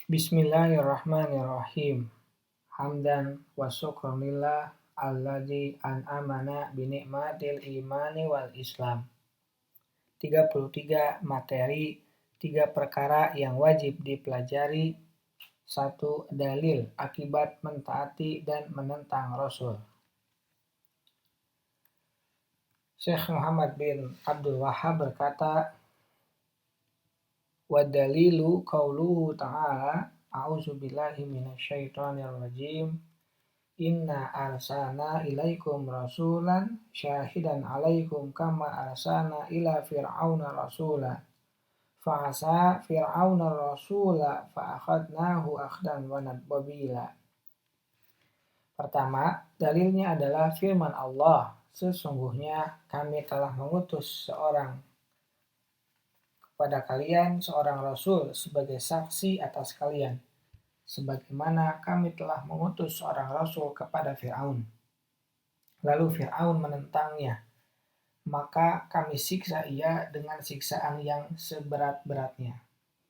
Bismillahirrahmanirrahim. Hamdan wa syukran lillah alladzi an'amana bi ni'matil imani wal Islam. 33 materi, 3 perkara yang wajib dipelajari. 1. Dalil akibat mentaati dan menentang Rasul. Syekh Muhammad bin Abdul Wahhab berkata, wa dalilu qauluhu ta'ala, a'udzubillahi minasyaitonir rajim, inna arsalna ilaikum rasulan syahidan alaikum kama arsalna ila fir'auna rasula fa'asa fir'auna rasula fa'akhadnahu akhdan wabila. Pertama, dalilnya adalah firman Allah, sesungguhnya kami telah mengutus kepada kalian seorang rasul sebagai saksi atas kalian, sebagaimana kami telah mengutus seorang rasul kepada Fir'aun. Lalu Fir'aun menentangnya, maka kami siksa ia dengan siksaan yang seberat-beratnya.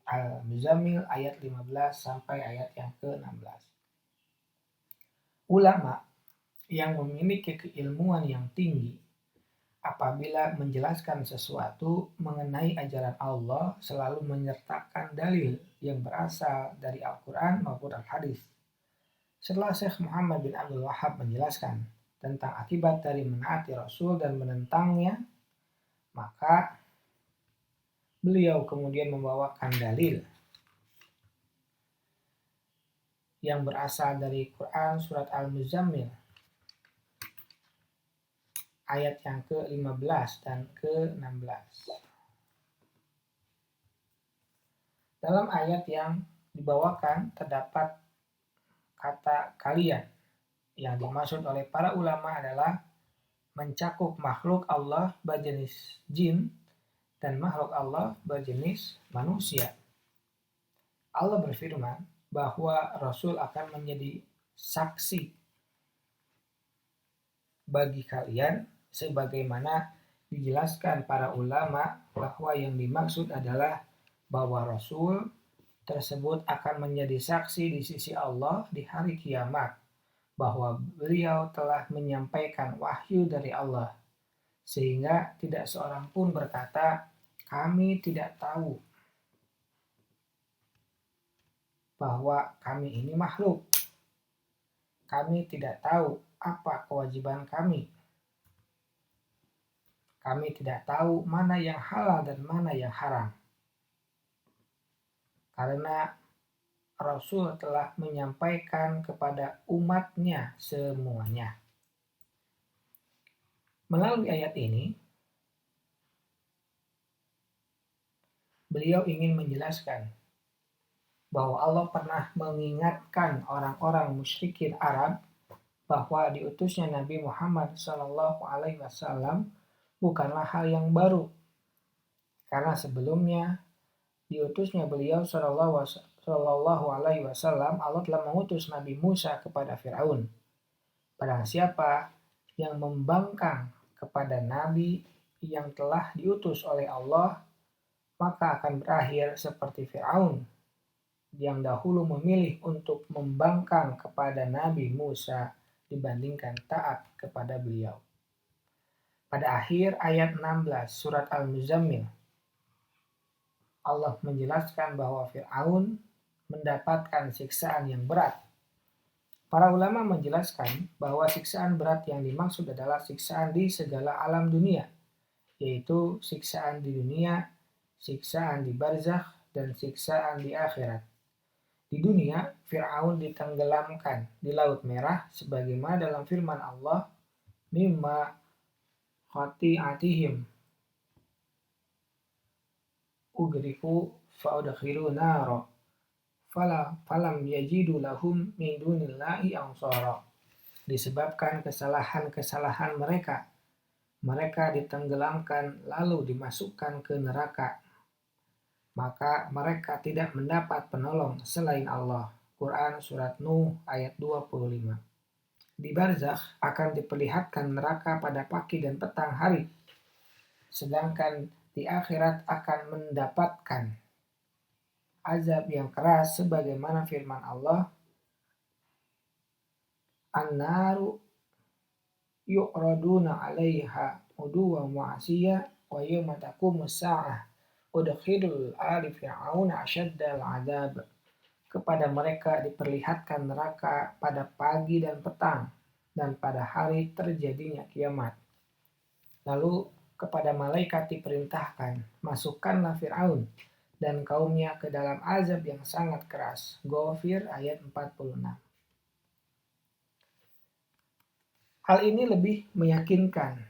Al-Muzammil ayat 15 sampai ayat yang ke-16. Ulama yang memiliki keilmuan yang tinggi apabila menjelaskan sesuatu mengenai ajaran Allah selalu menyertakan dalil yang berasal dari Al-Quran maupun Al-Hadis. Setelah Syekh Muhammad bin Abdul Wahhab menjelaskan tentang akibat dari menaati Rasul dan menentangnya, maka beliau kemudian membawakan dalil yang berasal dari Quran surat Al-Muzammil ayat yang ke-15 dan ke-16. Dalam ayat yang dibawakan terdapat kata kalian. Yang dimaksud oleh para ulama adalah mencakup makhluk Allah berjenis jin dan makhluk Allah berjenis manusia. Allah berfirman bahwa Rasul akan menjadi saksi bagi kalian, sebagaimana dijelaskan para ulama bahwa yang dimaksud adalah bahwa Rasul tersebut akan menjadi saksi di sisi Allah di hari kiamat, bahwa beliau telah menyampaikan wahyu dari Allah, sehingga tidak seorang pun berkata, kami tidak tahu bahwa kami ini makhluk. Kami tidak tahu apa kewajiban kami. Kami tidak tahu mana yang halal dan mana yang haram. Karena Rasul telah menyampaikan kepada umatnya semuanya. Melalui ayat ini, beliau ingin menjelaskan bahwa Allah pernah mengingatkan orang-orang musyrikin Arab bahwa diutusnya Nabi Muhammad SAW bukanlah hal yang baru, karena sebelumnya diutusnya beliau Shallallahu Alaihi Wasallam, Allah telah mengutus Nabi Musa kepada Fir'aun. Barang siapa yang membangkang kepada Nabi yang telah diutus oleh Allah, maka akan berakhir seperti Fir'aun yang dahulu memilih untuk membangkang kepada Nabi Musa dibandingkan taat kepada beliau. Pada akhir ayat 16 surat Al-Muzammil, Allah menjelaskan bahwa Fir'aun mendapatkan siksaan yang berat. Para ulama menjelaskan bahwa siksaan berat yang dimaksud adalah siksaan di segala alam dunia, yaitu siksaan di dunia, siksaan di barzakh, dan siksaan di akhirat. Di dunia, Fir'aun ditenggelamkan di Laut Merah sebagaimana dalam firman Allah, mimma khati'atihim ugriku fa'udkhilu naro falam yajidu lahum min dunillahi ansara. Disebabkan kesalahan-kesalahan mereka ditenggelamkan lalu dimasukkan ke neraka, maka mereka tidak mendapat penolong selain Allah. Quran surat Nuh ayat 25. Di barzakh akan diperlihatkan neraka pada pagi dan petang hari, sedangkan di akhirat akan mendapatkan azab yang keras sebagaimana firman Allah, An-naru yu'raduna 'alaiha ghuduwwan wa 'ashiyyan wa yauma taqumus sa'ah udkhilul ali fir'auna asyaddal 'adzab. Kepada mereka diperlihatkan neraka pada pagi dan petang, dan pada hari terjadinya kiamat. Lalu kepada malaikat diperintahkan, masukkanlah Fir'aun dan kaumnya ke dalam azab yang sangat keras. Ghafir ayat 46. Hal ini lebih meyakinkan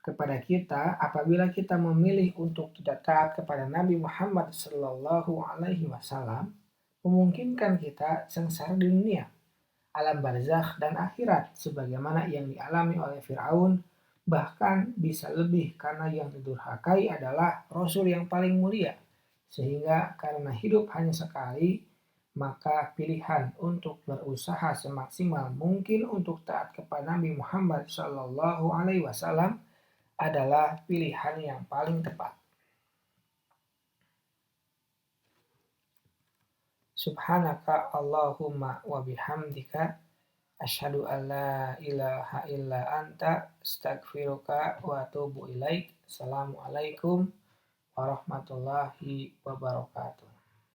kepada kita apabila kita memilih untuk tidak taat kepada Nabi Muhammad SAW, memungkinkan kita sengsara di dunia, alam barzakh dan akhirat sebagaimana yang dialami oleh Fir'aun, bahkan bisa lebih karena yang didurhakai adalah Rasul yang paling mulia, sehingga karena hidup hanya sekali, maka pilihan untuk berusaha semaksimal mungkin untuk taat kepada Nabi Muhammad SAW adalah pilihan yang paling tepat. Subhanaka Allahumma wa bihamdika asyhadu an la ilaha illa anta astaghfiruka wa atubu ilaik. Assalamualaikum warahmatullahi wabarakatuh.